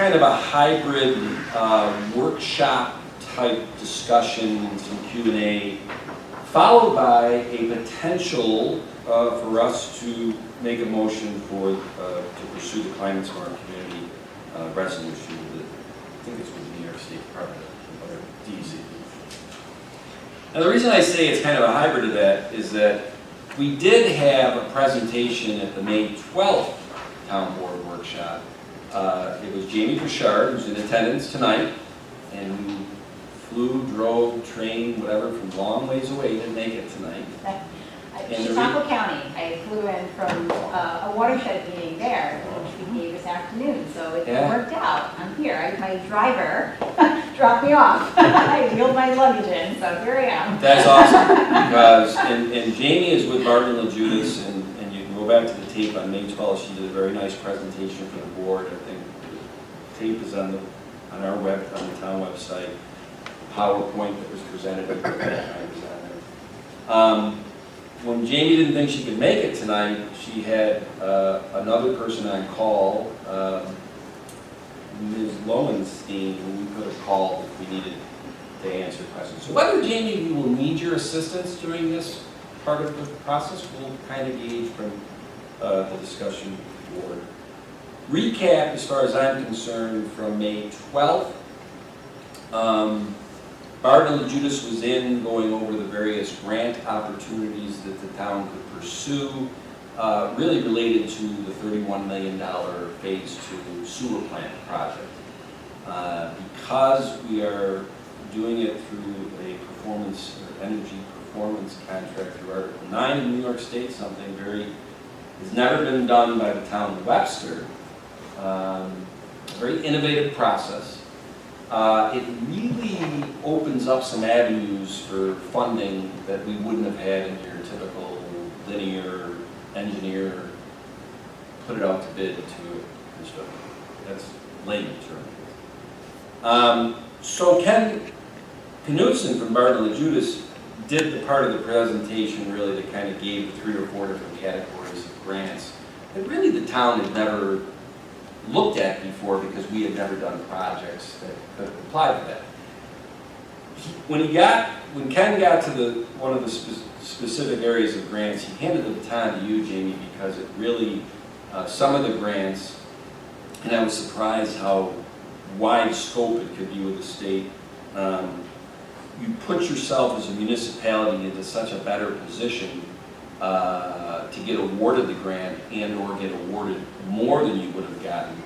kind of a hybrid workshop type discussion, some Q&A, followed by a potential for us to make a motion to pursue the Climate Smart Community resolution. I think it's with the New York State Department of DEC. Now the reason I say it's kind of a hybrid of that is that we did have a presentation at the May 12th Town Board Workshop. It was Jamie Bouchard, who's in attendance tonight, and who flew, drove, trained, whatever, from long ways away to make it tonight. Chicago County. I flew in from a watershed meeting there, which we gave this afternoon, so it worked out. I'm here. My driver dropped me off. I wheeled my luggage in, so here I am. That's awesome, because, and Jamie is with Barton and LaJudas, and you can go back to the tape on May 12th. She did a very nice presentation for the board. I think the tape is on the town website. PowerPoint that was presented at the time. When Jamie didn't think she could make it tonight, she had another person on call, Ms. Lowenstein, who we could have called if we needed to answer questions. So whether, Jamie, we will need your assistance during this part of the process, we'll kind of gauge from the discussion board. Recap, as far as I'm concerned, from May 12th. Barton and LaJudas was in going over the various grant opportunities that the town could pursue, really related to the $31 million Phase 2 sewer plant project. Because we are doing it through a energy performance contract through Article 9 in New York State, something has never been done by the town of Webster. A very innovative process. It really opens up some avenues for funding that we wouldn't have had in your typical linear engineer, put it out to bid to construct. That's layman term. So Ken Knudsen from Barton and LaJudas did the part of the presentation really that kind of gave 3 or 4 different categories of grants that really the town had never looked at before because we had never done projects that could apply to that. When Ken got to one of the specific areas of grants, he handed the baton to you, Jamie, because it really, some of the grants, and I was surprised how wide scope it could be with the state. You put yourself as a municipality into such a better position to get awarded the grant and or get awarded more than you would have gotten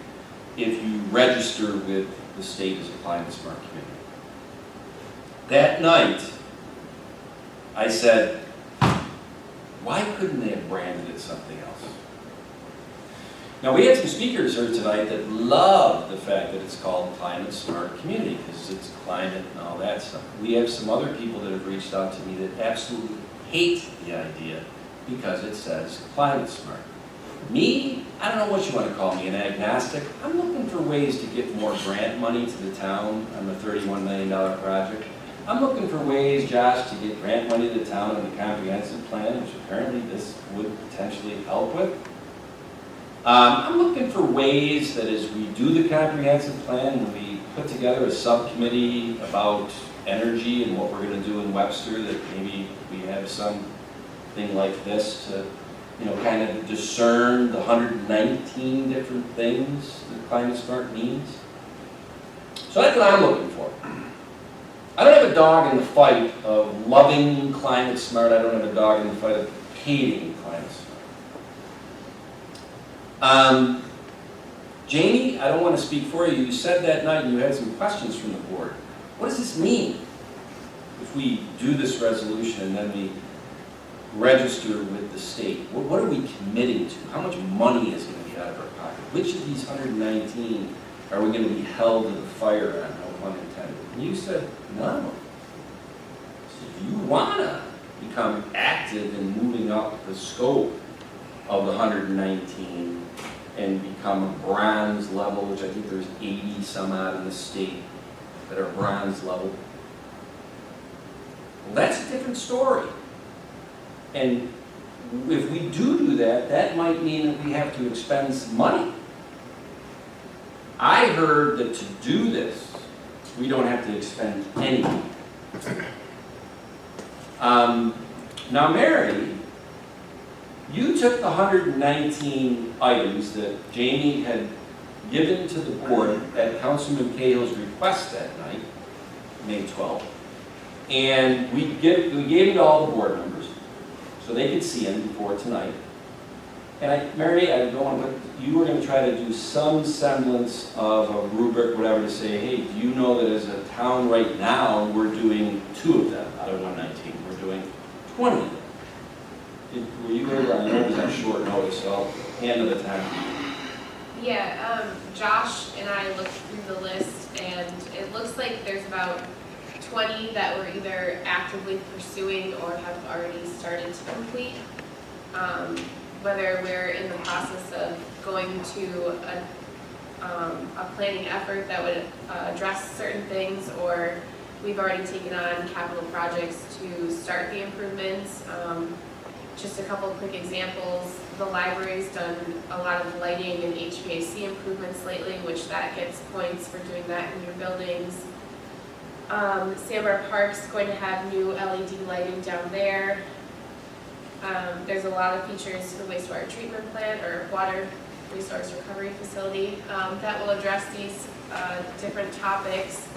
if you register with the state as a Climate Smart Community. That night, I said, why couldn't they have branded it something else? Now, we had some speakers here tonight that loved the fact that it's called Climate Smart Community because it's climate and all that stuff. We have some other people that have reached out to me that absolutely hate the idea because it says Climate Smart. Me, I don't know what you want to call me, an agnostic. I'm looking for ways to get more grant money to the town on the $31 million project. I'm looking for ways, Josh, to get grant money to the town on the comprehensive plan, which apparently this would potentially help with. I'm looking for ways that as we do the comprehensive plan, when we put together a subcommittee about energy and what we're going to do in Webster, that maybe we have something like this to, kind of discern the 119 different things that Climate Smart means. So that's what I'm looking for. I don't have a dog in the fight of loving Climate Smart. I don't have a dog in the fight of hating Climate Smart. Jamie, I don't want to speak for you. You said that night and you had some questions from the board. What does this mean if we do this resolution and then we register with the state? What are we committing to? How much money is going to be out of our pocket? Which of these 119 are we going to be held to the fire on, no pun intended? And you said, no. So you want to become active in moving up the scope of the 119 and become a bronze level, which I think there's 80 some odd in the state that are bronze level. Well, that's a different story. And if we do that, that might mean that we have to expend some money. I heard that to do this, we don't have to expend anything. Now, Mary, you took the 119 items that Jamie had given to the board at Councilman Cahill's request that night, May 12th, and we gave it to all the board members so they could see them before tonight. And Mary, I don't want to put, you were going to try to do some semblance of a rubric, whatever, to say, hey, do you know that as a town right now, we're doing 2 of them out of 119. We're doing 20 of them. Were you able, I know it was on short notice, so I'll hand it the time. Yeah, Josh and I looked through the list, and it looks like there's about 20 that we're either actively pursuing or have already started to complete. Whether we're in the process of going to a planning effort that would address certain things, or we've already taken on capital projects to start the improvements. Just a couple of quick examples. The library's done a lot of lighting and HVAC improvements lately, which that gets points for doing that in your buildings. Sandbar Park's going to have new LED lighting down there. There's a lot of features to the wastewater treatment plant or water resource recovery facility that will address these different topics.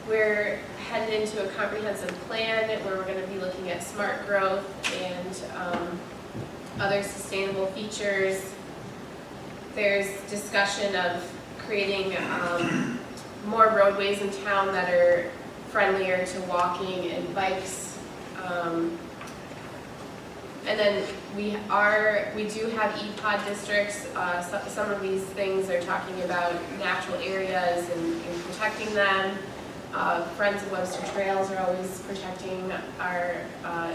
We're headed into a comprehensive plan where we're going to be looking at smart growth and other sustainable features. There's discussion of creating more roadways in town that are friendlier to walking and bikes. And then we do have EPOD districts. Some of these things are talking about natural areas and protecting them. Friends of Webster Trails are always protecting our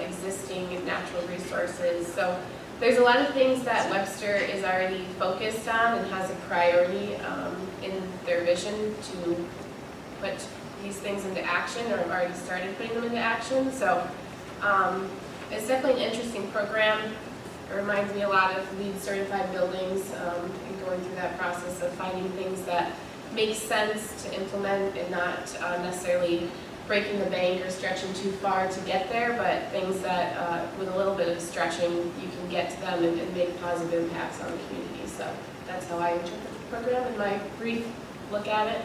existing natural resources. So there's a lot of things that Webster is already focused on and has a priority in their vision to put these things into action, or have already started putting them into action. So it's definitely an interesting program. It reminds me a lot of LEED certified buildings and going through that process of finding things that make sense to implement and not necessarily breaking the bank or stretching too far to get there, but things that with a little bit of stretching you can get to them and make positive impacts on the community. So that's how I interpret the program in my brief look at it.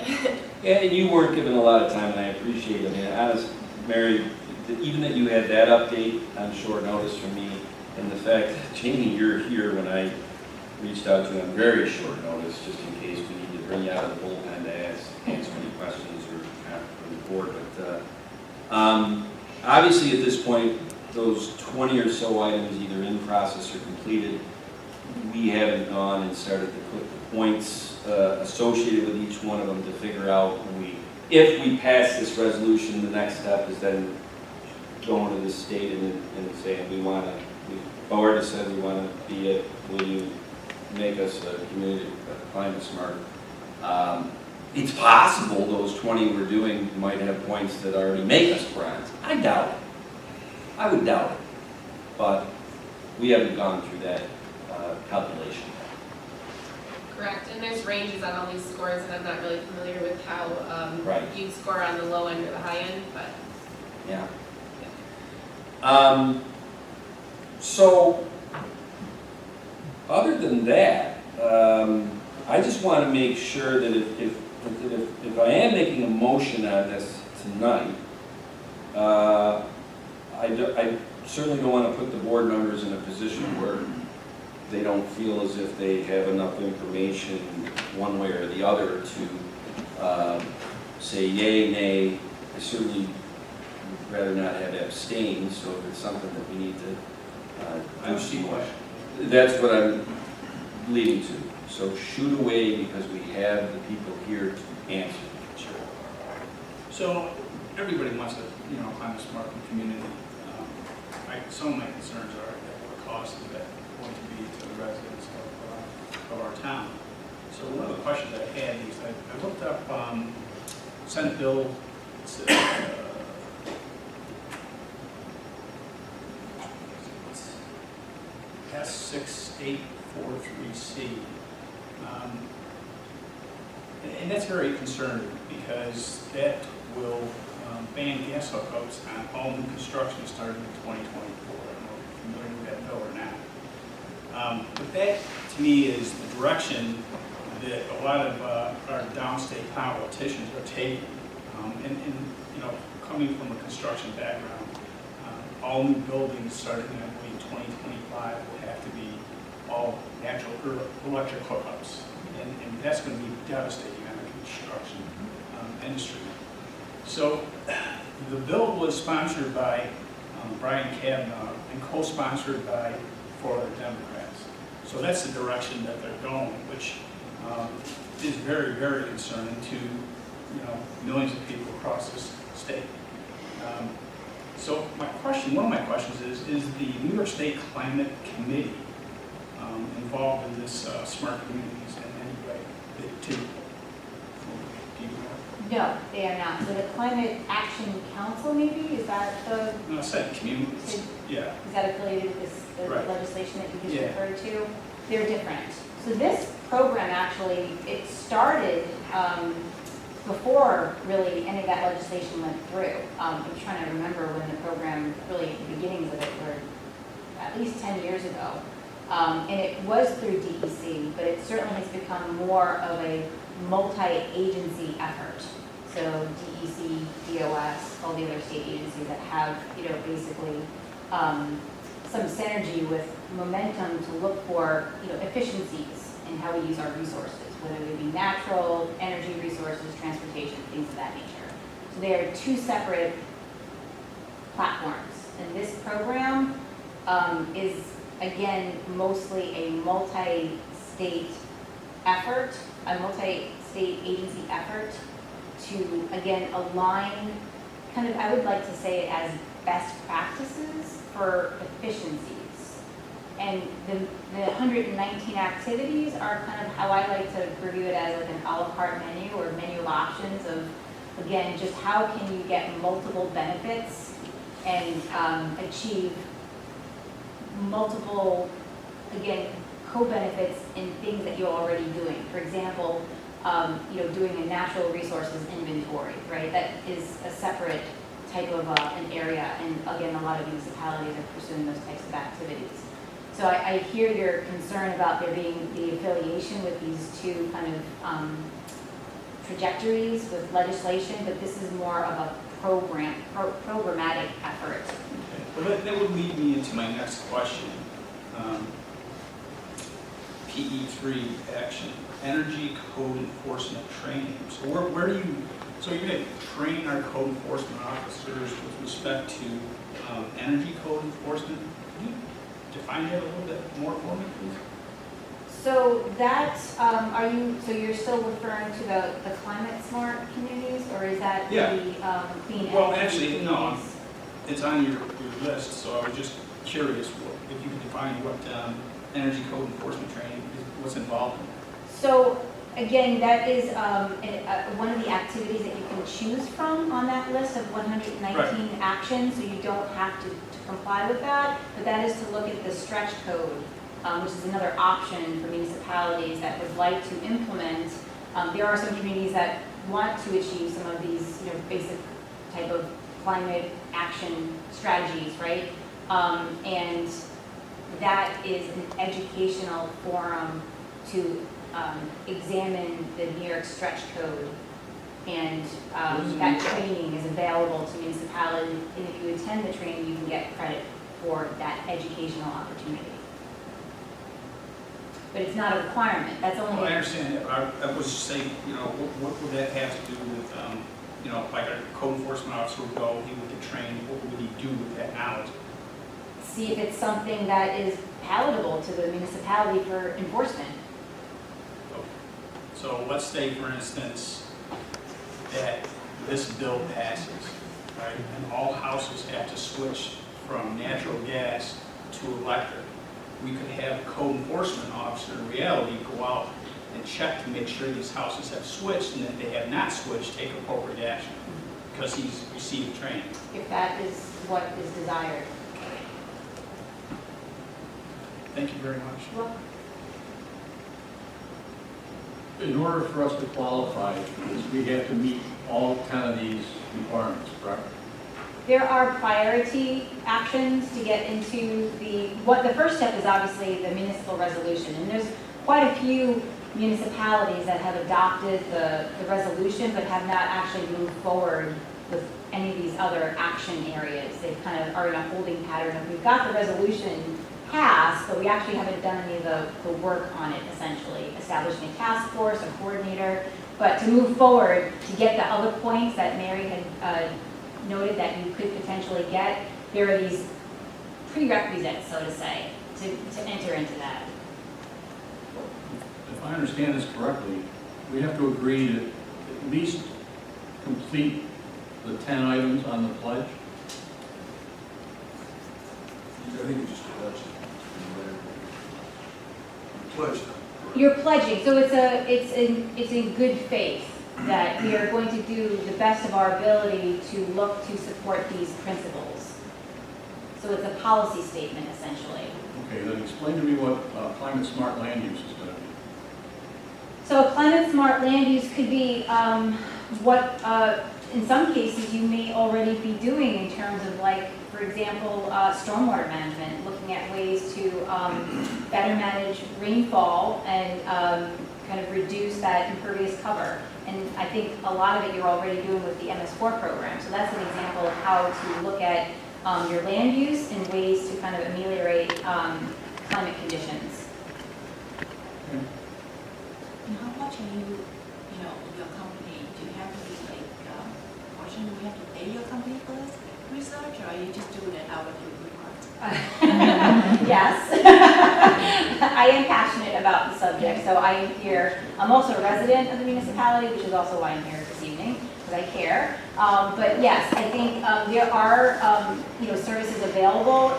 Yeah, and you weren't given a lot of time, and I appreciate it. I mean, honest, Mary, even that you had that update on short notice from me, and the fact that, Jamie, you're here when I reached out to you on very short notice, just in case we need to bring you out of the bullpen to answer any questions or from the board. But obviously at this point, those 20 or so items either in process or completed, we haven't gone and started to put the points associated with each one of them to figure out if we pass this resolution, the next step is then going to the state and saying we've already said we want to be it, will you make us a community climate smart? It's possible those 20 we're doing might have points that already make us bronze. I doubt it. I would doubt it. But we haven't gone through that calculation. Correct, and there's ranges on all these scores, and I'm not really familiar with how Right. you score on the low end or the high end, but Yeah. So, other than that, I just want to make sure that if I am making a motion on this tonight, I certainly don't want to put the board members in a position where they don't feel as if they have enough information one way or the other to say yay, nay. I certainly would rather not have abstain, so if it's something that we need to do some more. That's what I'm leading to. So shoot away because we have the people here to answer. Sure. So everybody wants a climate smart community. Some of my concerns are that what cost is that going to be to the residents of our town. So one of the questions I had is I looked up Senate Bill S6843C. And that's very concerning because that will ban gas hookups on all new construction starting in 2024. I don't know if you're familiar with that bill or not. But that, to me, is the direction that a lot of our downstate politicians are taking. And, you know, coming from a construction background, all new buildings starting in, I believe, 2025 will have to be all natural electric hookups. And that's going to be devastating on the construction industry. So the bill was sponsored by Brian Kavanaugh and co-sponsored by 4 other Democrats. So that's the direction that they're going, which is very, very concerning to, you know, millions of people across this state. So my question, one of my questions is the New York State Climate Committee involved in this smart communities in any way? Do you know? No, they are not. So the Climate Action Council, maybe, is that the, No, I said communities, yeah. is that affiliated with this, the Right. legislation that you just Yeah. referred to? They're different. So this program actually, it started before really any of that legislation went through. I'm trying to remember when the program, really the beginnings of it were at least 10 years ago. And it was through DEC, but it certainly has become more of a multi-agency effort. So DEC, DOS, all the other state agencies that have, you know, basically some synergy with momentum to look for, you know, efficiencies in how we use our resources, whether they be natural, energy resources, transportation, things of that nature. So they are 2 separate platforms. And this program is, again, mostly a multi-state effort, a multi-state agency effort to, again, align, kind of, I would like to say it as best practices for efficiencies. And the 119 activities are kind of how I like to review it as like an a la carte menu or menu of options of, again, just how can you get multiple benefits and achieve multiple, again, co-benefits in things that you're already doing. For example, you know, doing a natural resources inventory, right? That is a separate type of an area, and again, a lot of municipalities are pursuing those types of activities. So I hear your concern about there being the affiliation with these 2 kind of trajectories with legislation, but this is more of a programmatic effort. Okay. Well, that would lead me into my next question. PE3 action, energy code enforcement training. So where do you, so you're going to train our code enforcement officers with respect to energy code enforcement? Can you define that a little bit more for me, please? So that, so you're still referring to the climate smart communities, or is that Yeah. the clean energy? Well, actually, no, communities? it's on your list, so I was just curious if you could define what energy code enforcement training is, what's involved in that. So again, that is one of the activities that you can choose from on that list of 119 actions, so you don't have to comply with that, but that is to look at the stretch code, which is another option for municipalities that would like to implement. There are some communities that want to achieve some of these, you know, basic type of climate action strategies, right? And that is an educational forum to examine the New York stretch code. And that training is available to municipalities, and if you attend the training, you can get credit for that educational opportunity. But it's not a requirement, that's only. Well, I understand that, but I was just saying, you know, what would that have to do with, you know, like a code enforcement officer would go, he would get trained, what would he do with that knowledge? See if it's something that is palatable to the municipality for enforcement. Okay. So let's say, for instance, that this bill passes, right, and all houses have to switch from natural gas to electric. We could have a code enforcement officer in reality go out and check to make sure these houses have switched, and if they have not switched, take appropriate action, because he's received training. If that is what is desired. Thank you very much. Well, In order for us to qualify for this, we have to meet all 10 of these requirements, correct? There are priority actions to get into the first step is obviously the municipal resolution, and there's quite a few municipalities that have adopted the resolution but have not actually moved forward with any of these other action areas. They kind of are in a holding pattern of we've got the resolution passed, but we actually haven't done any of the work on it, essentially, establishing a task force, a coordinator. But to move forward, to get the other points that Mary had noted that you could potentially get, there are these prerequisites, so to say, to enter into that. If I understand this correctly, we have to agree to at least complete the 10 items on the pledge? I think it's just a pledge. Pledge. You're pledging, so it's in good faith that we are going to do the best of our ability to look to support these principles. So it's a policy statement, essentially. Okay, then explain to me what climate smart land use is going to be. So a climate smart land use could be what, in some cases, you may already be doing in terms of, like, for example, stormwater management, looking at ways to better manage rainfall and kind of reduce that impervious cover. And I think a lot of it you're already doing with the MS4 program. So that's an example of how to look at your land use and ways to kind of ameliorate climate conditions. Okay. And how much are you, your company, do you have to be like, portion, do we have to pay your company for this research, or are you just doing it out of your heart? Yes. I am passionate about the subject, so I am here. I'm also a resident of the municipality, which is also why I'm here this evening, because I care. But yes, I think there are services available.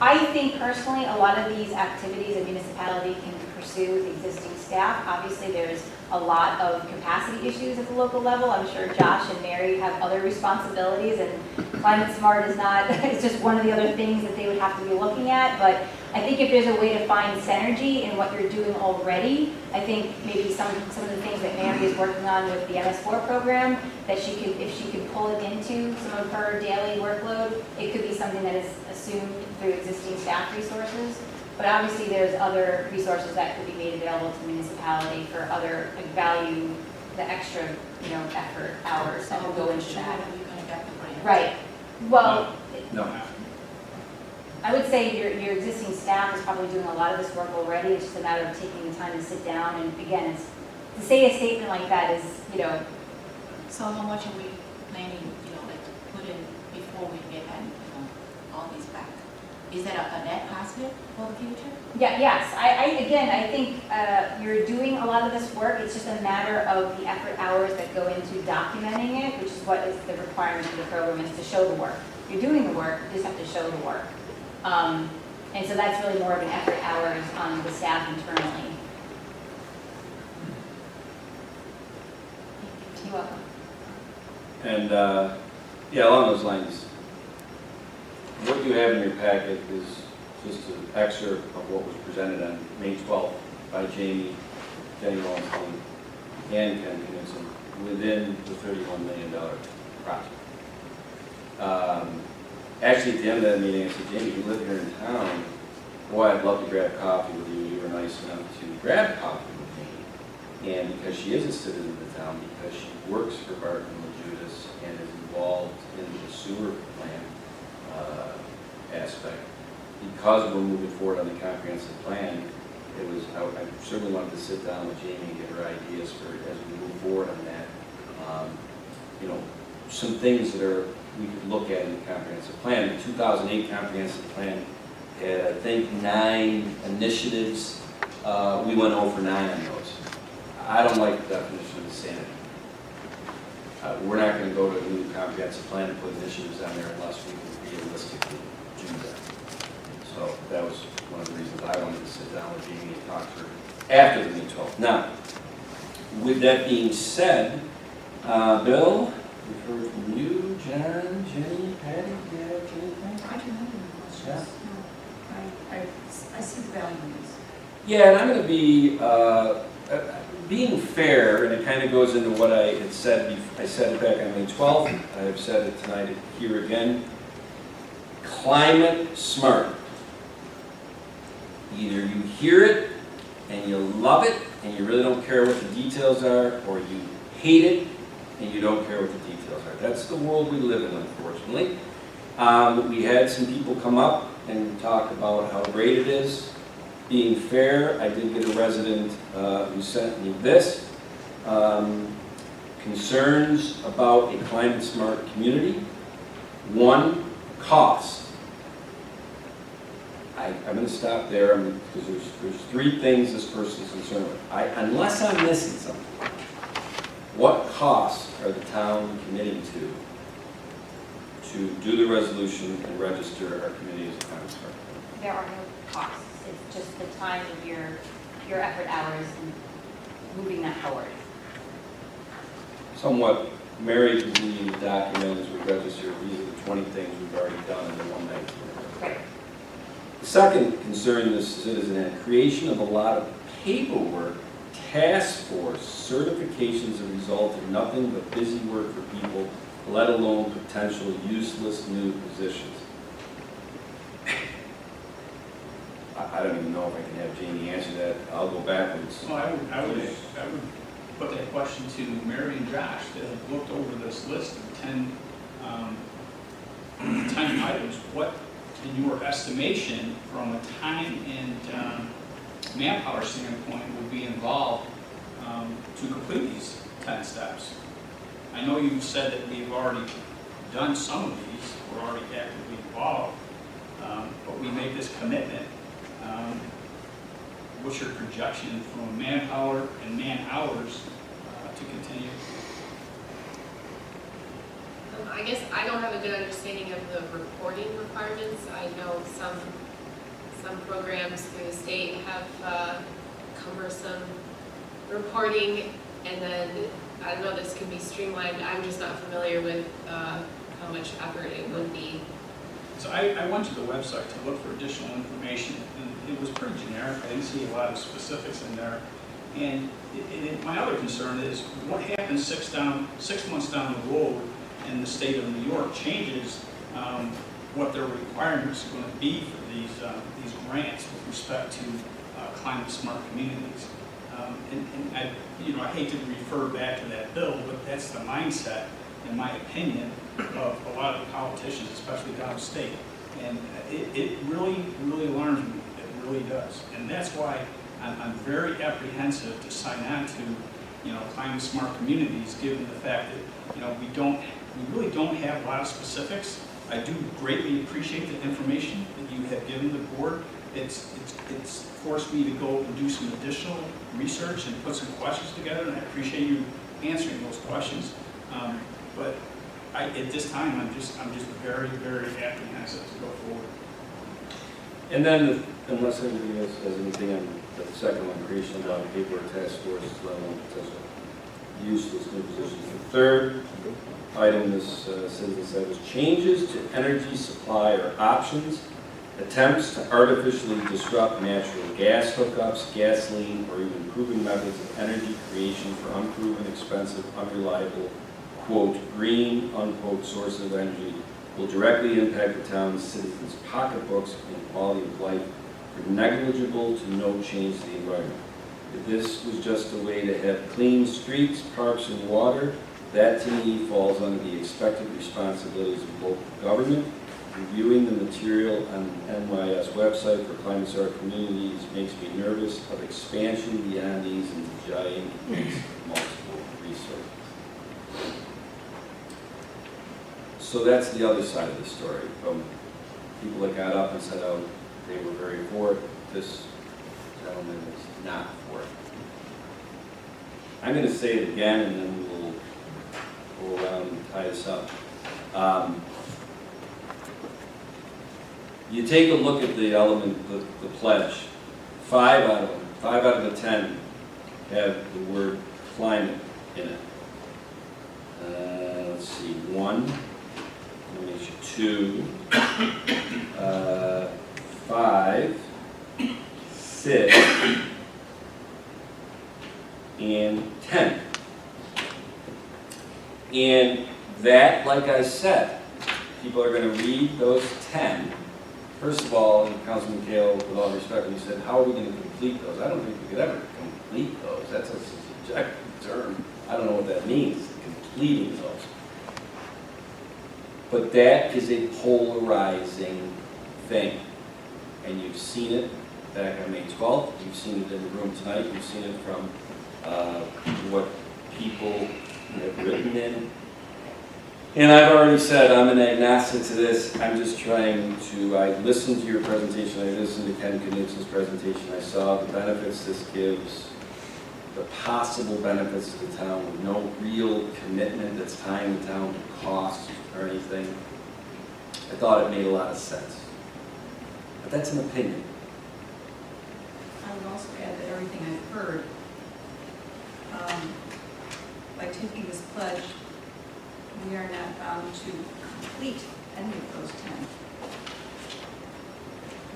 I think personally, a lot of these activities a municipality can pursue with existing staff. Obviously, there's a lot of capacity issues at the local level. I'm sure Josh and Mary have other responsibilities, and Climate Smart is not, it's just one of the other things that they would have to be looking at. But I think if there's a way to find synergy in what you're doing already, I think maybe some of the things that Mary is working on with the MS4 program, that she could, if she could pull it into some of her daily workload, it could be something that is assumed through existing staff resources. But obviously, there's other resources that could be made available to the municipality for other, like, value, the extra, effort hours that will go into that. Are you going to get the grant? Right. Well, No. I would say your existing staff is probably doing a lot of this work already. It's just a matter of taking the time to sit down. And again, it's, to say a statement like that is, So how much are we planning, like to put in before we get all these back? Is that a net positive for the future? yeah, yes. I think you're doing a lot of this work. It's just a matter of the effort hours that go into documenting it, which is what is the requirement of the program, is to show the work. You're doing the work, you just have to show the work. And so that's really more of an effort hours on the staff internally. You're welcome. And, along those lines, what you have in your packet is just an excerpt of what was presented on May 12th by Jenny Wallenstein and Ken Knudsen within the $31 million project. Actually, at the end of that meeting, I said, Jamie, you live here in town. Boy, I'd love to grab coffee with you. You were nice enough to grab coffee with me. And because she is a citizen of the town, because she works for Barton and Judas and is involved in the sewer plant aspect, because we're moving forward on the comprehensive plan, I certainly wanted to sit down with Jamie and get her ideas for as we move forward on that. Some things that we could look at in the comprehensive plan. The 2008 comprehensive plan had, I think, 9 initiatives. We went over 9 on those. I don't like the definition of insanity. We're not going to go to a new comprehensive plan and put initiatives on there unless we can realistically do that. So that was one of the reasons I wanted to sit down with Jamie and talk to her after the May 12th. Now, with that being said, Bill, we've heard from you, John, Jenny, Patty, do you have anything? I don't have any questions. Yeah. No. I see the value in this. Yeah, and I'm going to be, being fair, and it kind of goes into what I had said, I said it back on May 12th, I've said it tonight here again. Climate smart. Either you hear it and you love it and you really don't care what the details are, or you hate it and you don't care what the details are. That's the world we live in, unfortunately. We had some people come up and talk about how great it is. Being fair, I did get a resident who sent me this. Concerns about a climate smart community. One, cost. I'm going to stop there because there's three things this person's concerned with. Unless I'm missing something, what costs are the town committing to do the resolution and register our community as a climate smart? There are no costs, it's just the time of your effort hours and moving that forward. Somewhat married to the document as we register, these are the 20 things we've already done in the one night. Right. The second concern this citizen had, creation of a lot of paperwork, task force, certifications that result in nothing but busy work for people, let alone potential useless new positions. I don't even know if I can have Jamie answer that. I'll go backwards. Well, I would put that question to Mary and Josh that have looked over this list of 10 items. What, in your estimation, from a time and manpower standpoint, would be involved to complete these 10 steps? I know you said that we've already done some of these, we're already actively involved, but we make this commitment. What's your projection from manpower and man-hours to continue? I guess I don't have a good understanding of the reporting requirements. I know some programs through the state have cumbersome reporting, and then I don't know, this could be streamlined. I'm just not familiar with how much effort it would be. So I went to the website to look for additional information, and it was pretty generic. I didn't see a lot of specifics in there. And my other concern is what happens 6 months down the road and the state of New York changes what their requirements are going to be for these grants with respect to climate smart communities. And I hate to refer back to that bill, but that's the mindset, in my opinion, of a lot of politicians, especially downstate. And it really, really alarms me. It really does. And that's why I'm very apprehensive to sign on to, climate smart communities, given the fact that, we really don't have a lot of specifics. I do greatly appreciate the information that you have given the board. It's forced me to go and do some additional research and put some questions together, and I appreciate you answering those questions. But at this time, I'm just very, very apprehensive to go forward. And then, unless anybody else has anything on the second one, creation of a lot of paper task forces, let alone potential useless new positions. The third item this citizen said was changes to energy supply or options, attempts to artificially disrupt natural gas hookups, gasoline, or even proven methods of energy creation for unproven, expensive, unreliable, quote, green, unquote, sources of energy will directly impact the town's citizens' pocketbooks and quality of life for negligible to no change to the environment. If this was just a way to have clean streets, parks, and water, that to me falls under the expected responsibilities of local government. Reviewing the material on the NYS website for climate smart communities makes me nervous of expansion beyond these and giant multiple resources. So that's the other side of the story. From people that got up and said, oh, they were very for it. This gentleman is not for it. I'm going to say it again, and then we'll go around and tie this up. You take a look at the element, the pledge. 5 out of the 10 have the word climate in it. Let's see, 1, 2, 5, 6, and And that, like I said, people are gonna read those 10. First of all, and Councilman Kale, with all respect, you said, how are we gonna complete those? I don't think we could ever complete those. That's a subjective term. I don't know what that means, completing those. But that is a polarizing thing. And you've seen it back on May 12th, you've seen it in the room tonight, you've seen it from what people have written in. And I've already said I'm an agnostic to this. I'm just trying to, I listened to your presentation, I listened to Ken Knitz's presentation, I saw the benefits this gives, the possible benefits to the town with no real commitment that's tying the town to costs or anything. I thought it made a lot of sense. But that's an opinion. I would also add that everything I've heard, by taking this pledge, we are not bound to complete any of those 10.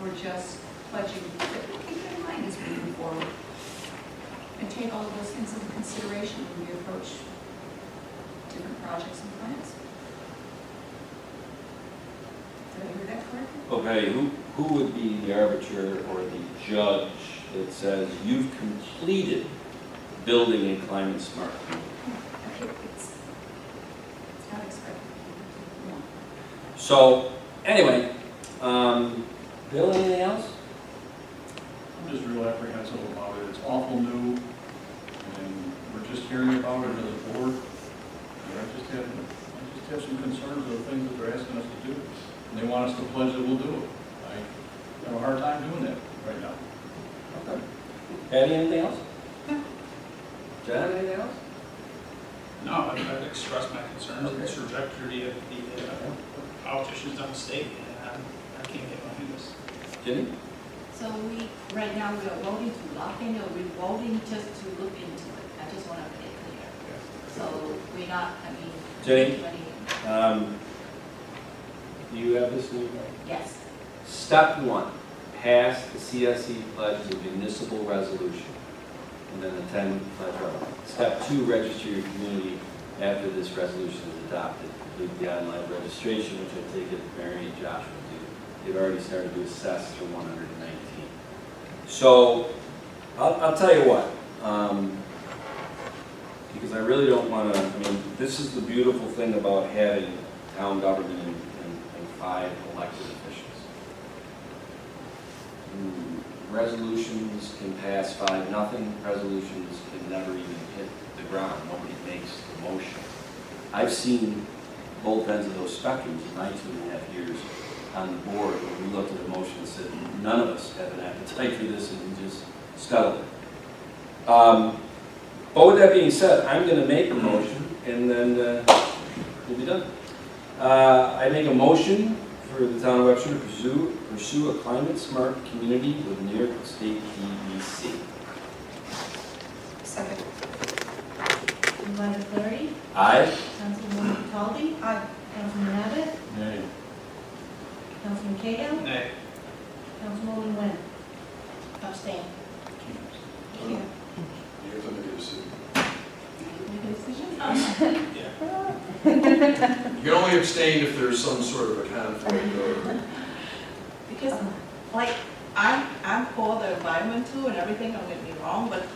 We're just pledging that we'll keep it in mind as we move forward and take all of those things into consideration when we approach different projects and plans. Did I hear that correctly? Okay, who would be the arbiter or the judge that says you've completed building a climate smart community? It's not expected. No. So, anyway, Bill, anything else? I'm just real apprehensive about it. It's awful new, and we're just hearing about it as a board. And I just have some concerns of the things that they're asking us to do. And they want us to pledge that we'll do it. I have a hard time doing that right now. Okay. Patty, anything else? No. John, anything else? No, I've expressed my concerns with the trajectory of the politicians on the state, and I can't get behind this. Jenny? So right now, we are voting to lock in, or we're voting just to look into it? I just want to make it clear. So we're not, Jenny? do anything. Do you have this new? Yes. Step 1, pass the CSE pledge as a municipal resolution. And then the 10 pledge are. Step 2, register your community after this resolution is adopted. Complete the online registration, which I take it Mary and Josh will do. They've already started to assess for 119. So, I'll tell you what, because I really don't want to, I mean, this is the beautiful thing about having town government and 5 elected officials. Resolutions can pass 5-0, resolutions can never even hit the ground, nobody makes the motion. I've seen both ends of those spectrums in my 2.5 years on the board, where we looked at a motion and said, none of us have an appetite for this, and we just scuttled it. But with that being said, I'm going to make a motion, and then we'll be done. I make a motion for the town of Webster to pursue a climate-smart community with New York State DEC. Second. Supervisor Fleury, Aye. Councilwoman Cataldi. Aye. Councilman Abbott, Nay. Councilman Cahill, Nay. Councilwoman Wynn. Abstain. You have to make a decision. Make a decision? Yeah. You can only abstain if there's some sort of a conflict or. Because, like, I'm for the environment too and everything, don't get me wrong, but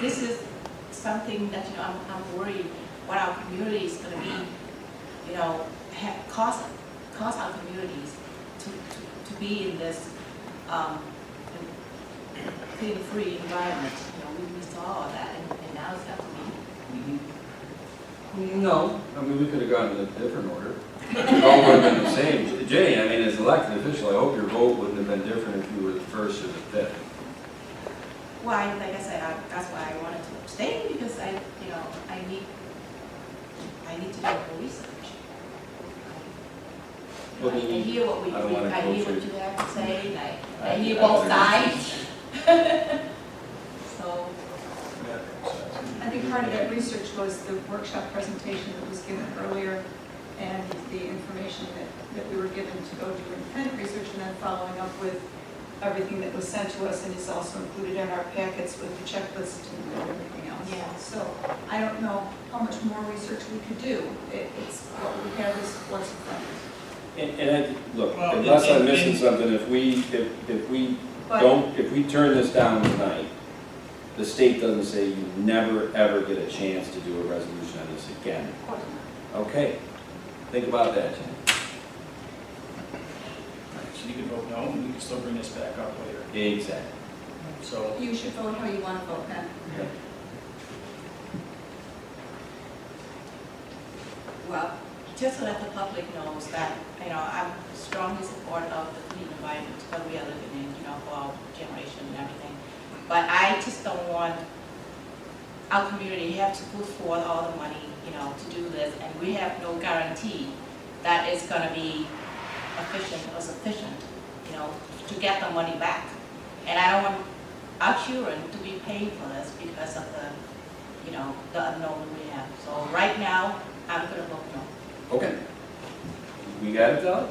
this is something that, I'm worried what our community is gonna be, cost our communities to be in this, clean-free environment. We saw all that, and now it's got to be. No, I mean, we could have gone in a different order. The vote would have been the same. Jenny, I mean, as an elected official, I hope your vote wouldn't have been different if you were the first or the fifth. Well, like I said, that's why I wanted to abstain, because I need to do more research. Well, I hear what I don't wanna I hear coach what you. you have to say, and I I- hear I both agree. sides. So, I think part of that research was the workshop presentation that was given earlier and the information that we were given to go do independent research, and then following up with everything that was sent to us, and is also included in our packets with the checklist and everything else. months. Yeah. So I don't know how much more research we could do. It's, what we have is what's in front of us. And look, Well, unless I'm and- missing something, if we But if we turn this down tonight, the state doesn't say you never, ever get a chance to do a resolution on this again. of course not. Okay, think about that, Jen. So you can vote no, and we can still bring this back up later. Exactly. So, You should vote how you want to vote, Ken. Well, just so that the public knows that, I'm strongly supportive of the clean environment that we are living in, for our generation and everything. But I just don't want our community have to put forth all the money, to do this, and we have no guarantee that it's gonna be efficient or sufficient, to get the money back. And I don't want our children to be paying for this because of the unknown we have. So right now, I'm gonna vote no. Okay. We got it, Doug?